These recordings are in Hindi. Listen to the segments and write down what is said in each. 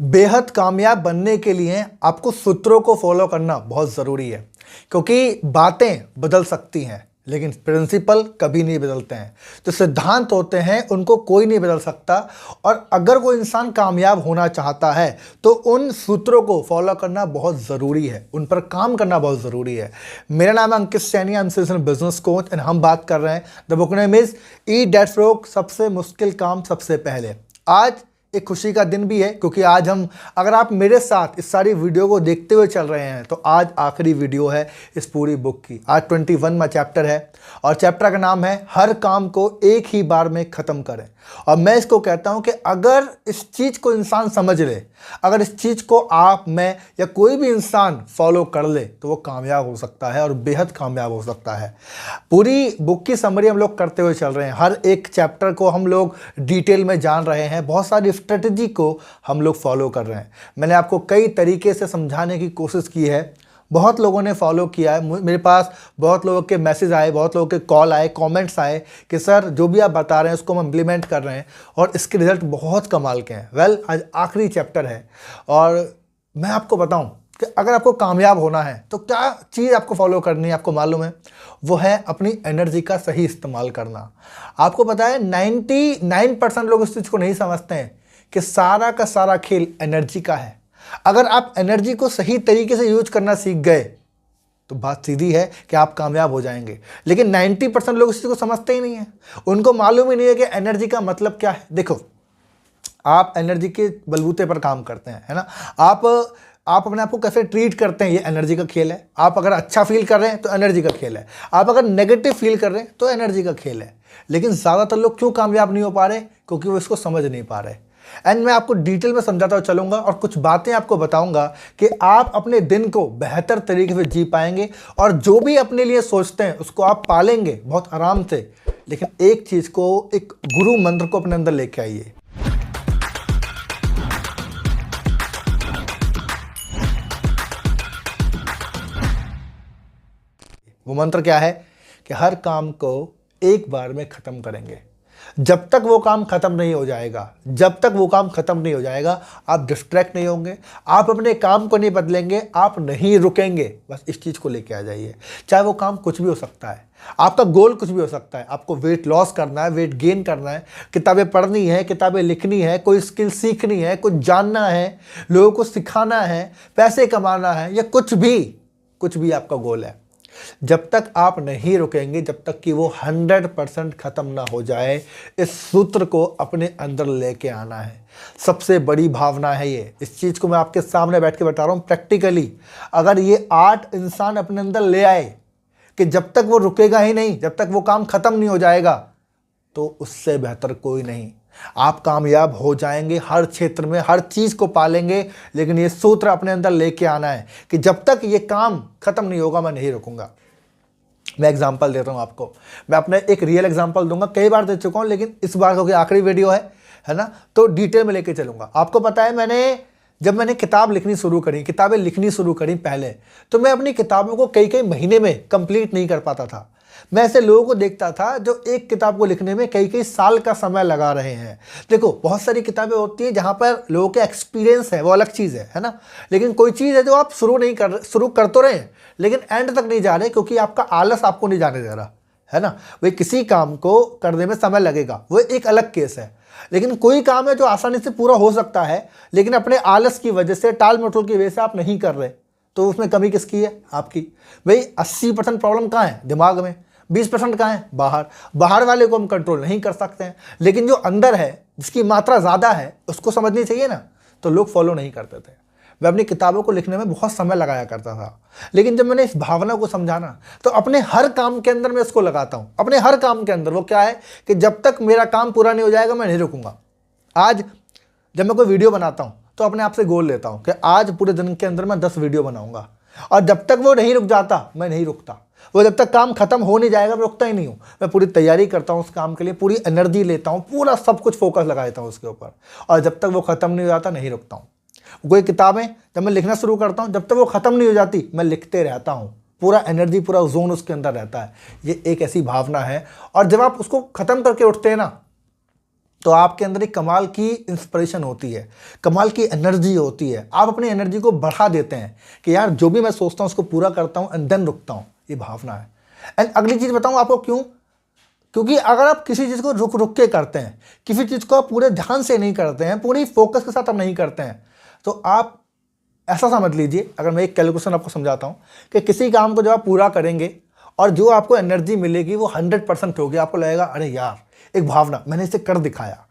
बेहद कामयाब बनने के लिए आपको सूत्रों को फॉलो करना बहुत ज़रूरी है, क्योंकि बातें बदल सकती हैं लेकिन प्रिंसिपल कभी नहीं बदलते हैं। जो सिद्धांत होते हैं उनको कोई नहीं बदल सकता। और अगर कोई इंसान कामयाब होना चाहता है तो उन सूत्रों को फॉलो करना बहुत ज़रूरी है, उन पर काम करना बहुत ज़रूरी है। मेरा नाम है Ankit Saini, I am business coach and हम बात कर रहे हैं the book name is eat that frog, सबसे मुश्किल काम सबसे पहले। आज एक खुशी का दिन भी है क्योंकि आज हम, अगर आप मेरे साथ इस सारी वीडियो को देखते हुए चल रहे हैं तो आज आखिरी वीडियो है इस पूरी बुक की। आज 21वां चैप्टर है और चैप्टर का नाम है हर काम को एक ही बार में ख़त्म करें। और मैं इसको कहता हूं कि अगर इस चीज़ को इंसान समझ ले, अगर इस चीज़ को आप, मैं या कोई भी इंसान फॉलो कर ले तो वो कामयाब हो सकता है और बेहद कामयाब हो सकता है। पूरी बुक की समरी हम लोग करते हुए चल रहे हैं, हर एक चैप्टर को हम लोग डिटेल में जान रहे हैं, बहुत सारी स्ट्रेटजी को हम लोग फॉलो कर रहे हैं। मैंने आपको कई तरीके से समझाने की कोशिश की है, बहुत लोगों ने फॉलो किया है। मेरे पास बहुत लोगों के मैसेज आए, बहुत लोगों के कॉल आए, कमेंट्स आए कि सर जो भी आप बता रहे हैं उसको हम इम्प्लीमेंट कर रहे हैं और इसके रिजल्ट बहुत कमाल के हैं। वेल, आज आखिरी चैप्टर है और मैं आपको बताऊं कि अगर आपको कामयाब होना है तो क्या चीज़ आपको फॉलो करनी है, आपको मालूम है, वो है अपनी एनर्जी का सही इस्तेमाल करना। आपको पता है 99% लोग इस चीज़ को नहीं समझते हैं कि सारा का सारा खेल एनर्जी का है। अगर आप एनर्जी को सही तरीके से यूज करना सीख गए तो बात सीधी है कि आप कामयाब हो जाएंगे। लेकिन 90% लोग इस चीज़ को समझते ही नहीं है, उनको मालूम ही नहीं है कि एनर्जी का मतलब क्या है। देखो, आप एनर्जी के बलबूते पर काम करते हैं, है ना। आप अपने आप को कैसे ट्रीट करते हैं, ये एनर्जी का खेल है। आप अगर अच्छा फील कर रहे हैं तो एनर्जी का खेल है, आप अगर नेगेटिव फील कर रहे हैं तो एनर्जी का खेल है। लेकिन ज़्यादातर लोग क्यों कामयाब नहीं हो पा रहे? क्योंकि वो इसको समझ नहीं पा रहे। एंड मैं आपको डिटेल में समझाता हुआ चलूंगा और कुछ बातें आपको बताऊंगा कि आप अपने दिन को बेहतर तरीके से जी पाएंगे और जो भी अपने लिए सोचते हैं उसको आप पालेंगे बहुत आराम से। लेकिन एक चीज़ को, एक गुरु मंत्र को अपने अंदर लेके आइए। वो मंत्र क्या है कि हर काम को एक बार में ख़त्म करेंगे। जब तक वो काम ख़त्म नहीं हो जाएगा, जब तक वो काम ख़त्म नहीं हो जाएगा, आप डिस्ट्रैक्ट नहीं होंगे, आप अपने काम को नहीं बदलेंगे, आप नहीं रुकेंगे। बस इस चीज़ को लेके आ जाइए। चाहे वो काम कुछ भी हो सकता है, आपका गोल कुछ भी हो सकता है। आपको वेट लॉस करना है, वेट गेन करना है, किताबें पढ़नी है, किताबें लिखनी है, कोई स्किल सीखनी है, कुछ जानना है, लोगों को सिखाना है, पैसे कमाना है, या कुछ भी आपका गोल है। जब तक आप नहीं रुकेंगे, जब तक कि वो 100% ख़त्म ना हो जाए, इस सूत्र को अपने अंदर लेके आना है। सबसे बड़ी भावना है ये। इस चीज़ को मैं आपके सामने बैठ के बता रहा हूँ प्रैक्टिकली। अगर ये 8 इंसान अपने अंदर ले आए कि जब तक वो रुकेगा ही नहीं, जब तक वो काम ख़त्म नहीं हो जाएगा, तो उससे बेहतर कोई नहीं। आप कामयाब हो जाएंगे हर क्षेत्र में, हर चीज़ को पालेंगे। लेकिन ये सूत्र अपने अंदर लेके आना है कि जब तक ये काम खत्म नहीं होगा मैं नहीं रुकूंगा। मैं एग्जांपल देता हूं आपको, मैं अपने एक रियल एग्जांपल दूंगा, कई बार दे चुका हूं लेकिन इस बार क्योंकि आखिरी वीडियो है ना, तो डिटेल में लेके चलूंगा। आपको पता है, जब मैंने किताब लिखनी शुरू करी, किताबें लिखनी शुरू करी पहले, तो मैं अपनी किताबों को कई महीने में कंप्लीट नहीं कर पाता था। मैं ऐसे लोगों को देखता था जो एक किताब को लिखने में कई साल का समय लगा रहे हैं। देखो, बहुत सारी किताबें होती हैं जहां पर लोगों के एक्सपीरियंस है, वो अलग चीज़ है ना। लेकिन कोई चीज़ है जो आप शुरू कर तो रहे हैं लेकिन एंड तक नहीं जा रहे, क्योंकि आपका आलस आपको नहीं जाने दे रहा, है ना। वही किसी काम को करने में समय लगेगा, वो एक अलग केस है। लेकिन कोई काम है जो आसानी से पूरा हो सकता है, लेकिन अपने आलस की वजह से, टाल मटोल की वजह से आप नहीं कर रहे, तो उसमें कमी किसकी है? आपकी। भाई 80% प्रॉब्लम कहाँ है? दिमाग में। 20% कहाँ है? बाहर वाले को हम कंट्रोल नहीं कर सकते हैं, लेकिन जो अंदर है, जिसकी मात्रा ज़्यादा है, उसको समझनी चाहिए ना। तो लोग फॉलो नहीं करते थे। मैं अपनी किताबों को लिखने में बहुत समय लगाया करता था, लेकिन जब मैंने इस भावना को समझाना तो अपने हर काम के अंदर मैं इसको लगाता हूँ। अपने हर काम के अंदर वो क्या है कि जब तक मेरा काम पूरा नहीं हो जाएगा मैं नहीं रुकूंगा। आज जब मैं कोई वीडियो बनाता हूँ तो अपने आप से गोल लेता हूँ कि आज पूरे दिन के अंदर मैं 10 वीडियो बनाऊंगा, और जब तक वो नहीं रुक जाता मैं नहीं रुकता। वो जब तक काम खत्म हो नहीं जाएगा मैं रुकता ही नहीं हूँ। मैं पूरी तैयारी करता हूँ उस काम के लिए, पूरी एनर्जी लेता हूँ, पूरा सब कुछ फोकस लगा देता हूँ उसके ऊपर, और जब तक वो खत्म नहीं हो जाता नहीं रुकता हूँ। कोई किताबें जब मैं लिखना शुरू करता हूँ, जब तक वो खत्म नहीं हो जाती मैं लिखते रहता हूँ। पूरा एनर्जी, पूरा जोन उसके अंदर रहता है। ये एक ऐसी भावना है, और जब आप उसको खत्म करके उठते हैं ना, तो आपके अंदर एक कमाल की इंस्पिरेशन होती है, कमाल की एनर्जी होती है। आप अपनी एनर्जी को बढ़ा देते हैं कि यार जो भी मैं सोचता हूँ उसको पूरा करता हूँ एंड देन रुकता हूँ। ये भावना है। एंड अगली चीज़ बताऊँ आपको क्यों? क्योंकि अगर आप किसी चीज़ को रुक रुक के करते हैं, किसी चीज़ को आप पूरे ध्यान से नहीं करते हैं, पूरी फोकस के साथ आप नहीं करते हैं, तो आप ऐसा समझ लीजिए, अगर मैं एक कैलकुलेशन आपको समझाता हूँ कि किसी काम को जब आप पूरा करेंगे और जो आपको एनर्जी मिलेगी वो 100% होगी, आपको लगेगा अरे यार एक भावना, मैंने इसे कर दिखाया।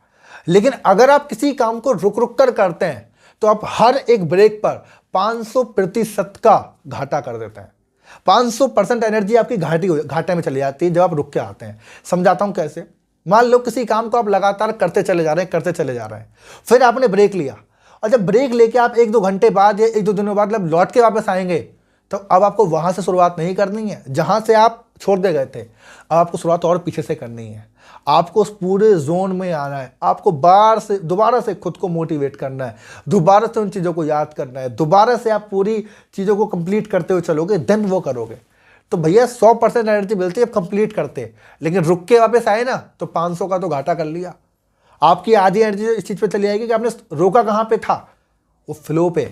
लेकिन अगर आप किसी काम को रुक रुक कर करते हैं तो आप हर एक ब्रेक पर 500% का घाटा कर देते हैं। 500% एनर्जी आपकी घाटे में चली जाती है जब आप रुक के आते हैं। समझाता हूं कैसे। मान लो किसी काम को आप लगातार करते चले जा रहे हैं, फिर आपने ब्रेक लिया, और जब ब्रेक लेके आप 1-2 घंटे बाद या 1-2 दिनों बाद जब लौट के वापस आएंगे, तो अब आपको वहां से शुरुआत नहीं करनी है जहां से आप छोड़ दे गए थे। अब आपको शुरुआत और पीछे से करनी है। आपको उस पूरे जोन में आना है, आपको दोबारा से खुद को मोटिवेट करना है, दोबारा से उन चीज़ों को याद करना है, दोबारा से आप पूरी चीज़ों को कंप्लीट करते हुए चलोगे, देन वो करोगे। तो भैया 100% एनर्जी मिलती है अब कंप्लीट करते, लेकिन रुक के वापस आए ना तो 500 का तो घाटा कर लिया। आपकी आधी एनर्जी इस चीज़ पे चली जाएगी कि आपने रोका कहाँ पे था, वो फ्लो पे।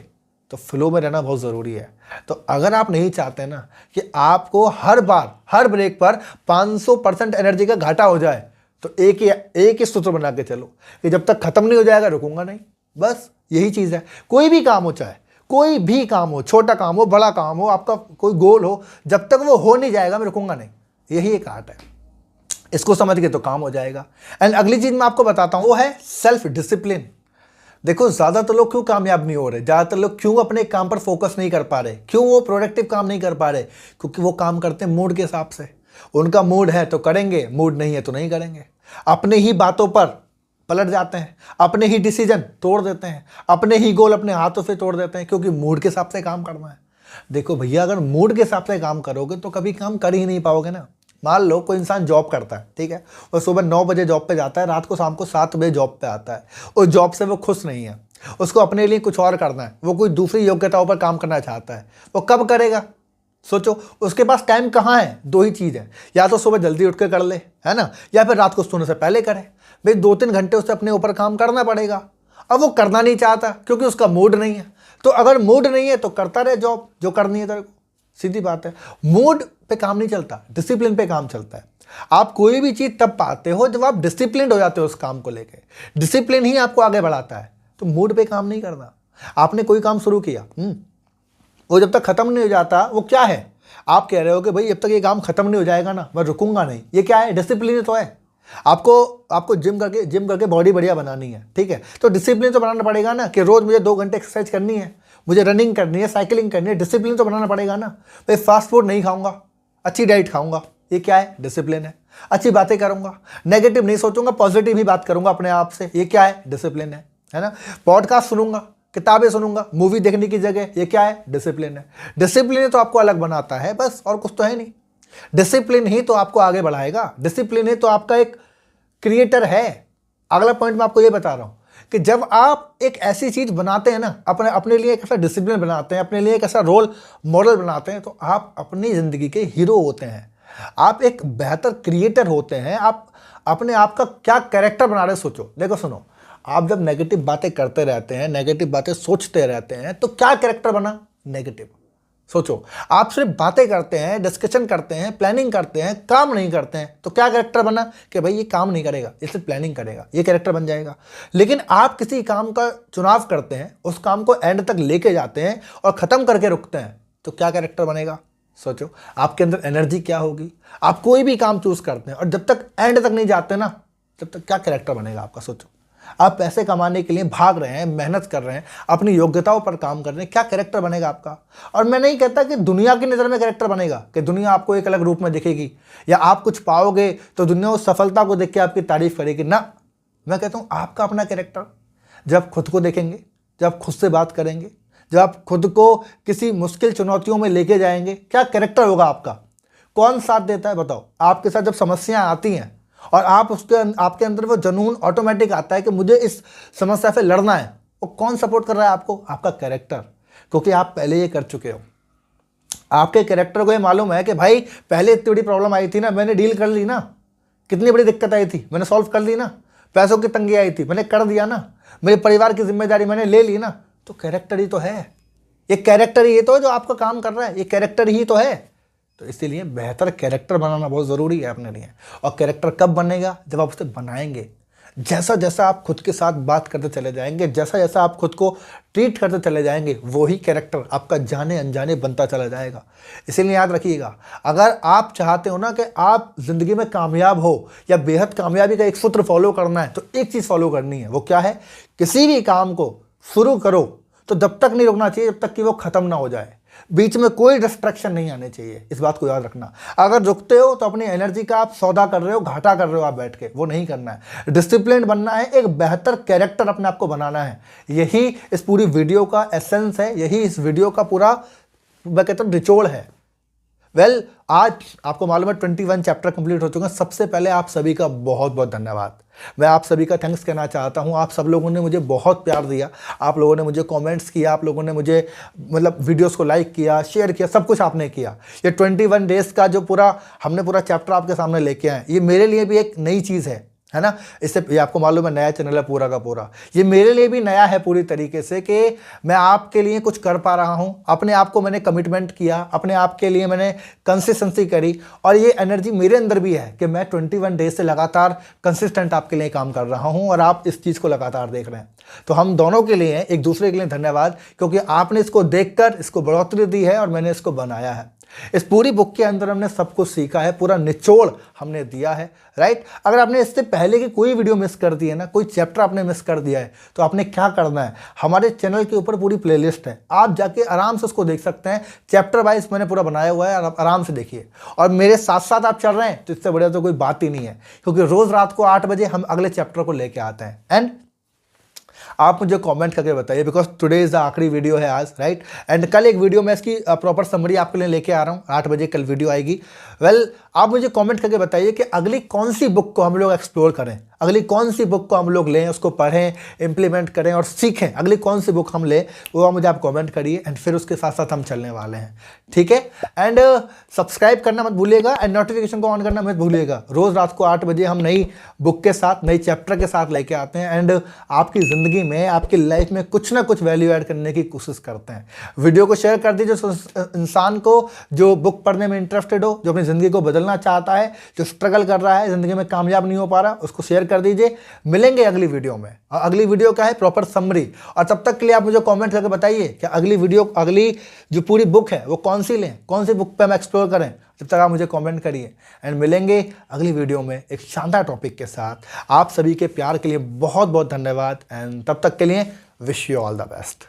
तो फ्लो में रहना बहुत ज़रूरी है। तो अगर आप नहीं चाहते ना कि आपको हर बार हर ब्रेक पर 500% एनर्जी का घाटा हो जाए, तो एक ही सूत्र बना के चलो कि जब तक खत्म नहीं हो जाएगा रुकूंगा नहीं। बस यही चीज़ है। कोई भी काम हो, चाहे कोई भी काम हो, छोटा काम हो, बड़ा काम हो, आपका कोई गोल हो, जब तक वो हो नहीं जाएगा मैं रुकूंगा नहीं। यही एक आर्ट है। इसको समझ के तो काम हो जाएगा। एंड अगली चीज़ मैं आपको बताता हूँ, वो है सेल्फ डिसिप्लिन। देखो ज़्यादातर लोग क्यों कामयाब नहीं हो रहे, ज़्यादातर लोग क्यों अपने काम पर फोकस नहीं कर पा रहे, क्यों वो प्रोडक्टिव काम नहीं कर पा रहे? क्योंकि वो काम करते हैं मूड के हिसाब से। उनका मूड है तो करेंगे, मूड नहीं है तो नहीं करेंगे। अपने ही बातों पर पलट जाते हैं, अपने ही डिसीजन तोड़ देते हैं, अपने ही गोल अपने हाथों से तोड़ देते हैं, क्योंकि मूड के हिसाब से काम करना है। देखो भैया, अगर मूड के हिसाब से काम करोगे तो कभी काम कर ही नहीं पाओगे ना। मान लो कोई इंसान जॉब करता है, ठीक है, वो सुबह 9 बजे जॉब पे जाता है, रात को शाम को 7 बजे जॉब पे आता है, और जॉब से वो खुश नहीं है, उसको अपने लिए कुछ और करना है, वो कोई दूसरी योग्यताओं पर काम करना चाहता है, वो कब करेगा? सोचो, उसके पास टाइम कहाँ है? 2 ही चीज़ है, या तो सुबह जल्दी उठ के कर ले, है ना, या फिर रात को सोने से पहले करे। भाई 2-3 घंटे उसे अपने ऊपर काम करना पड़ेगा। अब वो करना नहीं चाहता क्योंकि उसका मूड नहीं है। तो अगर मूड नहीं है तो करता रहे जॉब जो करनी है तेरे को। सीधी बात है। मूड पे काम नहीं चलता, डिसिप्लिन पे काम चलता है। आप कोई भी चीज़ तब पाते हो जब आप डिसिप्लिन हो जाते हो उस काम को लेके। डिसिप्लिन ही आपको आगे बढ़ाता है। तो मूड पे काम नहीं करना। आपने कोई काम शुरू किया, वो जब तक खत्म नहीं हो जाता, वो क्या है? आप कह रहे हो कि भाई जब तक ये काम खत्म नहीं हो जाएगा ना मैं रुकूंगा नहीं। ये क्या है? डिसिप्लिन तो है। आपको जिम करके बॉडी बढ़िया बनानी है, ठीक है, तो डिसिप्लिन तो बनाना पड़ेगा ना कि रोज मुझे 2 घंटे एक्सरसाइज करनी है, मुझे रनिंग करनी है, साइकिलिंग करनी है। डिसिप्लिन तो बनाना पड़ेगा ना। भाई फास्ट फूड नहीं खाऊंगा, अच्छी डाइट खाऊंगा, ये क्या है? डिसिप्लिन है। अच्छी बातें करूंगा, नेगेटिव नहीं सोचूंगा, पॉजिटिव ही बात करूंगा अपने आप से, ये क्या है? डिसिप्लिन है ना। पॉडकास्ट सुनूंगा, किताबें सुनूंगा, मूवी देखने की जगह, ये क्या है? डिसिप्लिन है। डिसिप्लिन तो आपको अलग बनाता है बस, और कुछ तो है नहीं। डिसिप्लिन ही तो आपको आगे बढ़ाएगा। डिसिप्लिन ही तो आपका एक क्रिएटर है। अगला पॉइंट मैं आपको ये बता रहा हूं कि जब आप एक ऐसी चीज बनाते हैं ना, अपने लिए एक ऐसा डिसिप्लिन बनाते हैं, अपने लिए एक ऐसा रोल मॉडल बनाते हैं, तो आप अपनी जिंदगी के हीरो होते हैं। आप एक बेहतर क्रिएटर होते हैं। आप अपने आप का क्या कैरेक्टर बना रहे सोचो। देखो सुनो, आप जब नेगेटिव बातें करते रहते हैं, नेगेटिव बातें सोचते रहते हैं, तो क्या कैरेक्टर बना? नेगेटिव। सोचो, आप सिर्फ बातें करते हैं, डिस्कशन करते हैं, प्लानिंग करते हैं, काम नहीं करते हैं, तो क्या कैरेक्टर बना? कि भाई ये काम नहीं करेगा, ये सिर्फ प्लानिंग करेगा, ये कैरेक्टर बन जाएगा। लेकिन आप किसी काम का चुनाव करते हैं, उस काम को एंड तक लेके जाते हैं और खत्म करके रुकते हैं, तो क्या कैरेक्टर बनेगा? सोचो, आपके अंदर एनर्जी क्या होगी। आप कोई भी काम चूज करते हैं और जब तक एंड तक नहीं जाते ना, तब तक क्या कैरेक्टर बनेगा आपका? सोचो, आप पैसे कमाने के लिए भाग रहे हैं, मेहनत कर रहे हैं, अपनी योग्यताओं पर काम कर रहे हैं, क्या कैरेक्टर बनेगा आपका? और मैं नहीं कहता कि दुनिया की नज़र में कैरेक्टर बनेगा, कि दुनिया आपको एक अलग रूप में दिखेगी, या आप कुछ पाओगे तो दुनिया उस सफलता को देख के आपकी तारीफ करेगी ना। मैं कहता हूँ आपका अपना कैरेक्टर, जब खुद को देखेंगे, जब खुद से बात करेंगे, जब आप खुद को किसी मुश्किल चुनौतियों में लेके जाएंगे, क्या कैरेक्टर होगा आपका? कौन साथ देता है बताओ? आपके साथ जब समस्याएं आती हैं और आपके अंदर वो जुनून ऑटोमेटिक आता है कि मुझे इस समस्या से लड़ना है, वो कौन सपोर्ट कर रहा है आपको? आपका कैरेक्टर। क्योंकि आप पहले ये कर चुके हो। आपके कैरेक्टर को ये मालूम है कि भाई पहले इतनी बड़ी प्रॉब्लम आई थी ना, मैंने डील कर ली ना, कितनी बड़ी दिक्कत आई थी मैंने सॉल्व कर ली ना, पैसों की तंगी आई थी, मैंने कर दिया ना, मेरे परिवार की जिम्मेदारी मैंने ले ली ना, तो कैरेक्टर ही तो है, ये कैरेक्टर ही तो है जो आपका काम कर रहा है, ये कैरेक्टर ही तो है। तो इसीलिए बेहतर कैरेक्टर बनाना बहुत ज़रूरी है अपने लिए। और कैरेक्टर कब बनेगा? जब आप उसे बनाएंगे। जैसा जैसा आप खुद के साथ बात करते चले जाएंगे, जैसा जैसा आप खुद को ट्रीट करते चले जाएंगे, वही कैरेक्टर आपका जाने अनजाने बनता चला जाएगा। इसीलिए याद रखिएगा, अगर आप चाहते हो ना कि आप ज़िंदगी में कामयाब हो या बेहद कामयाबी का एक सूत्र फॉलो करना है, तो एक चीज़ फॉलो करनी है। वो क्या है? किसी भी काम को शुरू करो तो जब तक नहीं रुकना चाहिए जब तक कि वो ख़त्म ना हो जाए। बीच में कोई डिस्ट्रैक्शन नहीं आने चाहिए, इस बात को याद रखना। अगर रुकते हो तो अपनी एनर्जी का आप सौदा कर रहे हो, घाटा कर रहे हो आप बैठ के, वो नहीं करना है। डिसिप्लिन बनना है, एक बेहतर कैरेक्टर अपने आप को बनाना है। यही इस पूरी वीडियो का एसेंस है, यही इस वीडियो का पूरा मैं कहता हूँ निचोड़ है। वेल, आज आपको मालूम है 21 चैप्टर कंप्लीट हो चुके हैं। सबसे पहले आप सभी का बहुत बहुत धन्यवाद। मैं आप सभी का थैंक्स कहना चाहता हूं। आप सब लोगों ने मुझे बहुत प्यार दिया, आप लोगों ने मुझे कमेंट्स किया, आप लोगों ने मुझे मतलब वीडियोस को लाइक किया, शेयर किया, सब कुछ आपने किया। ये 21 डेज़ का जो हमने पूरा चैप्टर आपके सामने लेके आए, ये मेरे लिए भी एक नई चीज़ है ना। इससे ये आपको मालूम है नया चैनल है पूरा का पूरा, ये मेरे लिए भी नया है पूरी तरीके से कि मैं आपके लिए कुछ कर पा रहा हूँ। अपने आप को मैंने कमिटमेंट किया, अपने आप के लिए मैंने कंसिस्टेंसी करी, और ये एनर्जी मेरे अंदर भी है कि मैं 21 डेज से लगातार कंसिस्टेंट आपके लिए काम कर रहा हूँ, और आप इस चीज़ को लगातार देख रहे हैं। तो हम दोनों के लिए, एक दूसरे के लिए धन्यवाद, क्योंकि आपने इसको देखकर इसको बढ़ोतरी दी है और मैंने इसको बनाया है। इस पूरी बुक के अंदर हमने सब कुछ सीखा है, पूरा निचोड़ हमने दिया है, राइट। अगर आपने इससे पहले की कोई वीडियो मिस कर दी है ना, कोई चैप्टर आपने मिस कर दिया है, तो आपने क्या करना है, हमारे चैनल के ऊपर पूरी प्लेलिस्ट है, आप जाके आराम से उसको देख सकते हैं। चैप्टर वाइज मैंने पूरा बनाया हुआ है, और आप आराम से देखिए। और मेरे साथ साथ आप चल रहे हैं तो इससे बढ़िया तो कोई बात ही नहीं है, क्योंकि रोज़ रात को 8 बजे हम अगले चैप्टर को लेके आते हैं। एंड आप मुझे कमेंट करके बताइए, बिकॉज टुडे इज द आखिरी वीडियो है आज, राइट। एंड कल एक वीडियो मैं इसकी प्रॉपर समरी आपके लिए लेके आ रहा हूँ, 8 बजे कल वीडियो आएगी। वेल, आप मुझे कमेंट करके बताइए कि अगली कौन सी बुक को हम लोग एक्सप्लोर करें, अगली कौन सी बुक को हम लोग लें, उसको पढ़ें, इंप्लीमेंट करें और सीखें। अगली कौन सी बुक हम लें वो मुझे आप कमेंट करिए, एंड फिर उसके साथ साथ हम चलने वाले हैं, ठीक है। एंड सब्सक्राइब करना मत भूलिएगा, एंड नोटिफिकेशन को ऑन करना मत भूलिएगा। रोज़ रात को 8 बजे हम नई बुक के साथ, नई चैप्टर के साथ लेके आते हैं, एंड आपकी ज़िंदगी में, आपकी लाइफ में कुछ ना कुछ वैल्यू ऐड करने की कोशिश करते हैं। वीडियो को शेयर कर दीजिए इंसान को जो बुक पढ़ने में इंटरेस्टेड हो, जो अपनी ज़िंदगी को बदलना चाहता है, जो स्ट्रगल कर रहा है, ज़िंदगी में कामयाब नहीं हो पा रहा, उसको शेयर कर दीजिए। मिलेंगे अगली वीडियो में, और अगली वीडियो का है प्रॉपर समरी। और तब तक के लिए आप मुझे कमेंट करके बताइए कि अगली वीडियो, अगली जो पूरी बुक है वो कौन सी लें, कौन सी बुक पे हम एक्सप्लोर करें। जब तक आप मुझे कमेंट करिए, एंड मिलेंगे अगली वीडियो में एक शानदार टॉपिक के साथ। आप सभी के प्यार के लिए बहुत बहुत धन्यवाद, एंड तब तक के लिए wish you all the best.